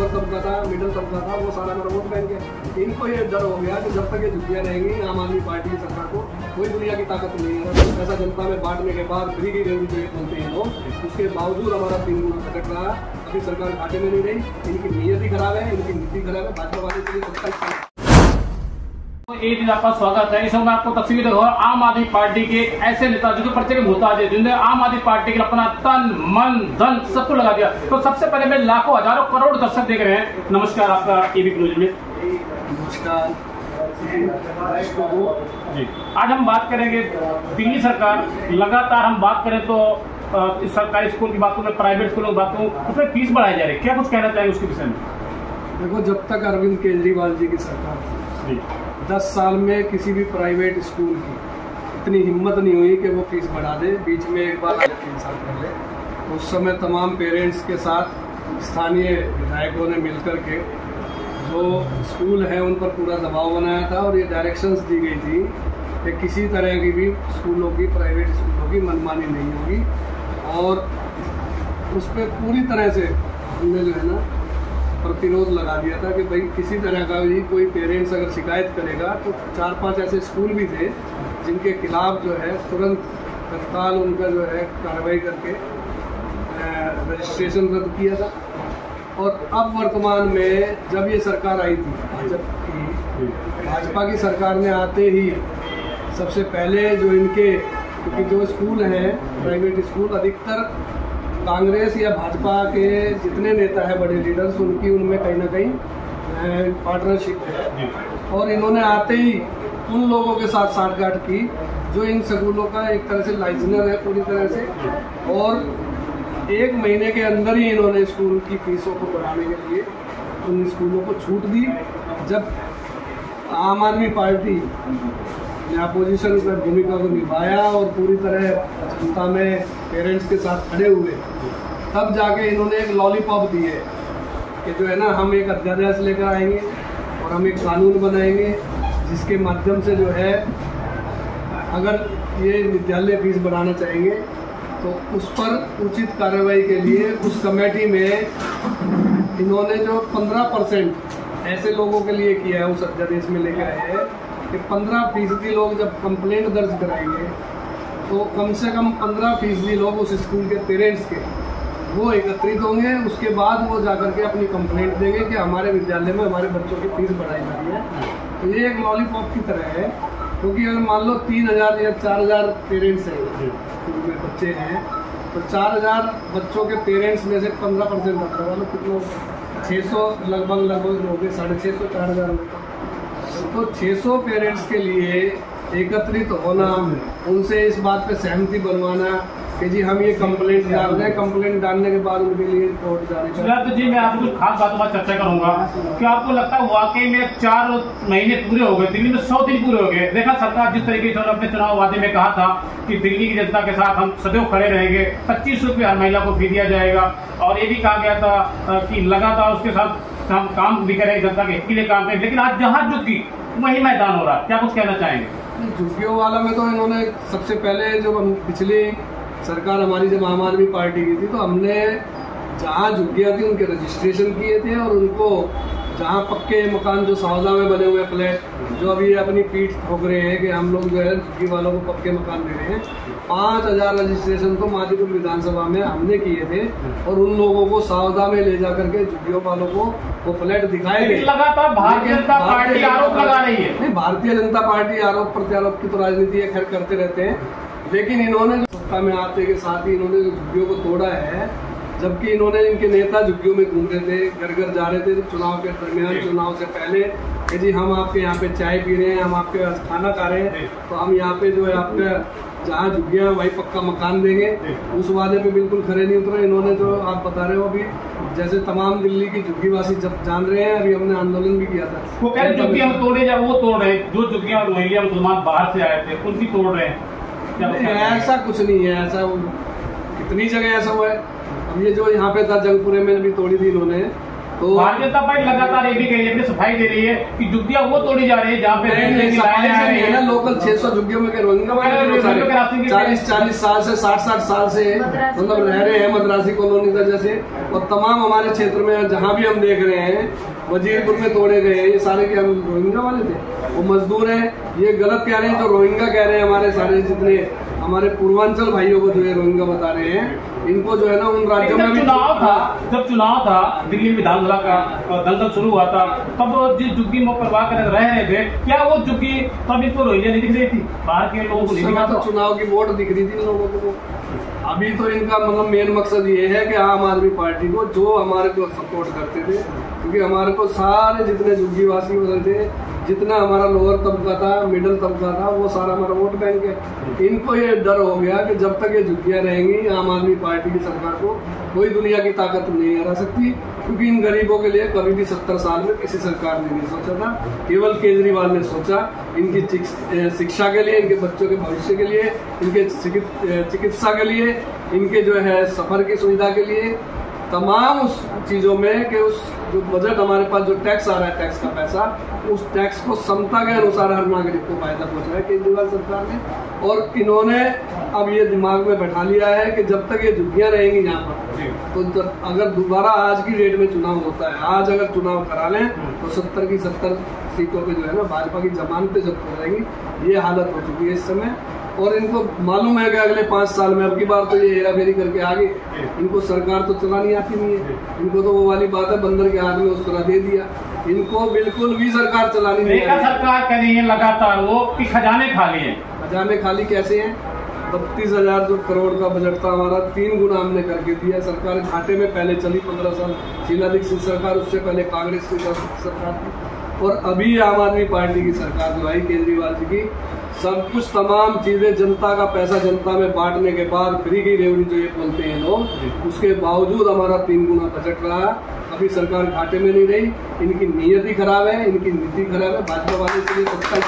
Lower तबका था, middle तबका था, वो सारा मेरा वोट बैंक है। इनको ये डर हो गया कि जब तक ये झुग्गियाँ रहेंगी आम आदमी पार्टी की सरकार को कोई दुनिया की ताकत नहीं है। पैसा जनता में बांटने के बाद फ्री की रेवड़ी बोलते हैं लोग, उसके बावजूद हमारा 3 गुना खटक रहा। अभी सरकार घाटे में नहीं रही, इनकी नीयत ही खराब है, इनकी नीति खराब है। भाजपा वाले के लिए 27 एक दिन आपका स्वागत है। इस समय आपको तस्वीर देखो, आम आदमी पार्टी के ऐसे नेता जो परिचय के मुहताज है, जिन्होंने आम आदमी पार्टी के लिए अपना तन मन धन सब कुछ लगा दिया। तो सबसे पहले मैं लाखों हजारों करोड़ दर्शक देख रहे हैं, नमस्कार आपका एबीपी न्यूज में। नमस्कार जी, आज हम बात करेंगे दिल्ली सरकार। लगातार हम बात करें तो सरकारी स्कूल की बात करूँ, प्राइवेट स्कूलों की बात करूँ, उसमें फीस बढ़ाई जा रही है। क्या कुछ कहना चाहेंगे उसके विषय में? देखो, जब तक अरविंद केजरीवाल जी की सरकार 10 साल में किसी भी प्राइवेट स्कूल की इतनी हिम्मत नहीं हुई कि वो फीस बढ़ा दे। बीच में एक बार 3 साल पहले उस समय तमाम पेरेंट्स के साथ स्थानीय विधायकों ने मिलकर के जो स्कूल है उन पर पूरा दबाव बनाया था और ये डायरेक्शंस दी गई थी कि किसी तरह की भी स्कूलों की, प्राइवेट स्कूलों की मनमानी नहीं होगी। और उस पर पूरी तरह से हमने जो है ना प्रतिरोध लगा दिया था कि भाई किसी तरह का भी कोई पेरेंट्स अगर शिकायत करेगा तो 4-5 ऐसे स्कूल भी थे जिनके खिलाफ जो है तुरंत तत्काल उनका जो है कार्रवाई करके रजिस्ट्रेशन रद्द किया था। और अब वर्तमान में जब ये सरकार आई थी भाजपा की सरकार ने आते ही सबसे पहले जो इनके, क्योंकि जो स्कूल हैं प्राइवेट स्कूल अधिकतर कांग्रेस या भाजपा के जितने नेता हैं बड़े लीडर्स, उनकी उनमें कहीं ना कहीं पार्टनरशिप है। और इन्होंने आते ही उन लोगों के साथ साठगांठ की जो इन स्कूलों का एक तरह से लाइसेंस है पूरी तरह से, और 1 महीने के अंदर ही इन्होंने स्कूल की फीसों को बढ़ाने के लिए उन स्कूलों को छूट दी। जब आम आदमी पार्टी ने अपोजिशन की भूमिका को निभाया और पूरी तरह जनता में पेरेंट्स के साथ खड़े हुए, तब जाके इन्होंने एक लॉलीपॉप दी है कि जो है ना हम एक अध्यादेश लेकर आएंगे और हम एक कानून बनाएंगे जिसके माध्यम से जो है अगर ये विद्यालय फीस बढ़ाना चाहेंगे तो उस पर उचित कार्रवाई के लिए उस कमेटी में इन्होंने जो 15% ऐसे लोगों के लिए किया है उस अध्यादेश में लेकर आए हैं कि 15% लोग जब कंप्लेंट दर्ज कराएंगे तो कम से कम 15% लोग उस स्कूल के पेरेंट्स के वो एकत्रित होंगे। उसके बाद वो जाकर के अपनी कंप्लेंट देंगे कि हमारे विद्यालय में हमारे बच्चों की फीस बढ़ाई जा रही है। तो ये एक लॉलीपॉप की तरह है, क्योंकि अगर मान लो 3000 या 4000 पेरेंट्स हैं स्कूल में बच्चे हैं, तो 4000 बच्चों के पेरेंट्स में से 15% आता है, कितना 600 लगभग हो गए, 650 4000 तो 600 पेरेंट्स के लिए एकत्रित होना, उनसे इस बात पे सहमति बनवाना कि जी हम ये कंप्लेंट डाल रहे हैं, कंप्लेंट डालने के बाद उनके लिए कोर्ट जाने का। तो जी मैं आपको कुछ खास बातों पर चर्चा करूंगा कि आपको लगता है वाकई में 4 महीने पूरे हो गए, दिल्ली में 100 दिन पूरे हो गए। देखा सरकार जिस तरीके से अपने चुनाव वादे में कहा था कि दिल्ली की जनता के साथ हम सदैव खड़े रहेंगे, 25 रुपये हर महिला को फी दिया जाएगा, और ये भी कहा गया था कि लगातार उसके साथ हम काम भी करेंगे, जनता के हित के लिए काम करेंगे। लेकिन आज जहाँ झुग्गी वही मैदान हो रहा है, क्या कुछ कहना चाहेंगे? झुग्गियों वाला में तो इन्होंने सबसे पहले जो पिछली सरकार हमारी जब आम आदमी पार्टी की थी तो हमने जहाँ झुग्गियाँ थी उनके रजिस्ट्रेशन किए थे, और उनको जहाँ पक्के मकान जो सावजा में बने हुए फ्लैट जो अभी अपनी पीठ ठोक रहे हैं कि हम लोग जो है झुग्गी वालों को पक्के मकान दे रहे हैं, 5000 रजिस्ट्रेशन तो मादीपुर विधानसभा में हमने किए थे, और उन लोगों को सावधा में ले जा करके झुग्गियों वालों को वो फ्लैट दिखाए गए। लगातार भारतीय जनता पार्टी आरोप लगा रही है। नहीं, भारतीय जनता पार्टी आरोप प्रत्यारोप की तो राजनीति खैर करते रहते हैं, लेकिन इन्होंने जो सत्ता में आते के साथ ही इन्होंने जो झुग्गियों को तोड़ा है, जबकि इन्होंने इनके नेता झुग्गियों में घूम रहे थे, घर घर जा रहे थे चुनाव के दरमियान, चुनाव से पहले कि जी हम आपके यहाँ पे चाय पी रहे हैं, हम आपके पास खाना खा रहे हैं, तो हम यहाँ पे जो है आपका जहाँ झुग्गियाँ वही पक्का मकान देंगे। उस वादे पे बिल्कुल खरे नहीं उतरे इन्होंने। जो आप बता रहे हो अभी, जैसे तमाम दिल्ली की झुग्गीवासी जब जान रहे हैं, अभी हमने आंदोलन भी किया था, वो कह रहे झुग्गियाँ हम तोड़े जा, वो तोड़ रहे हैं जो झुग्गियाँ रोहिंग्या मुसलमान बाहर से आए थे उनकी तोड़ रहे हैं। ऐसा कुछ नहीं है, ऐसा कितनी जगह ऐसा हुआ है। अब ये जो यहाँ पे था जंगपुरे में भी तोड़ी थी इन्होंने, तो भारतीय जनता पार्टी लगातार ये भी कह रही है, सफाई दे रही है कि झुग्गियां वो तोड़ी जा रही है जहाँ पे लोकल 600 झुग्गियों में रोहिंग्या 40 साल से 60 साल से मतलब रह रहे हैं मद्रासी कॉलोनी का जैसे, और तमाम हमारे क्षेत्र में जहाँ भी हम देख रहे हैं वजीरपुर में तोड़े गए हैं, ये सारे क्या रोहिंग्या वाले थे, वो मजदूर हैं। ये गलत कह रहे हैं जो रोहिंग्या कह रहे हैं, हमारे सारे जितने हमारे पूर्वांचल भाइयों को जो है रोहिंग्या बता रहे हैं, इनको जो है ना उन राज्यों में जब चुनाव था दिल्ली विधानसभा का दंगल शुरू हुआ था, तब जिस झुग्गी में परवाह कर रह रहे थे, क्या वो झुग्गी तब इनको रोहिंग्या नहीं दिख रही थी? बाहर के लोगों को नहीं दिखा था? चुनाव की वोट दिख रही थी इन लोगों को। अभी तो इनका मतलब मेन मकसद ये है कि आम आदमी पार्टी को जो हमारे को सपोर्ट करते थे, क्योंकि हमारे को सारे जितने झुग्गीवासी होते थे, जितना हमारा लोअर तबका था, मिडिल तबका था, वो सारा हमारा वोट बैंक है। इनको ये डर हो गया कि जब तक ये झुग्गियां रहेंगी आम आदमी पार्टी की सरकार को कोई दुनिया की ताकत नहीं हरा सकती, क्योंकि इन गरीबों के लिए कभी भी 70 साल में किसी सरकार ने नहीं सोचा था, केवल केजरीवाल ने सोचा। इनकी शिक्षा के लिए, इनके बच्चों के भविष्य के लिए, इनके चिकित्सा के लिए, इनके जो है सफर की सुविधा के लिए, तमाम उस चीजों में कि उस जो बजट हमारे पास जो टैक्स आ रहा है, टैक्स का पैसा, उस टैक्स को समता के अनुसार हर नागरिक को फायदा पहुंचा है केजरीवाल सरकार ने। और इन्होंने अब ये दिमाग में बैठा लिया है कि जब तक ये झुग्गियां रहेंगी यहाँ पर, तो अगर दोबारा आज की डेट में चुनाव होता है, आज अगर चुनाव करा लें तो 70 की 70 सीटों पे जो है ना भाजपा की जमानतें जब्त हो जाएंगी। ये हालत हो चुकी है इस समय, और इनको मालूम है कि अगले 5 साल में अब की बार तो ये हेरा फेरी करके आगे, इनको सरकार तो चलानी आती नहीं है। इनको तो वो वाली बात है बंदर के हाथ में उस तरह दे दिया, इनको बिल्कुल भी सरकार चलानी नहीं है। सरकार कर रही है लगातार वो कि खजाने खाली है। खजाने खाली कैसे हैं? 32,000 जो करोड़ का बजट था हमारा 3 गुना हमने करके दिया। सरकार घाटे में पहले चली 15 साल शीला दीक्षित सरकार, उससे पहले कांग्रेस की सरकार थी, और अभी आम आदमी पार्टी की सरकार जो आई केजरीवाल जी की, सब कुछ तमाम चीजें जनता का पैसा जनता में बांटने के बाद फ्री की रेवड़ी जो ये बोलते हैं लोग, उसके बावजूद हमारा 3 गुना बजट रहा। अभी सरकार घाटे में नहीं रही, इनकी नीयत ही खराब है, इनकी नीति खराब है। भाजपा वाले इसलिए 27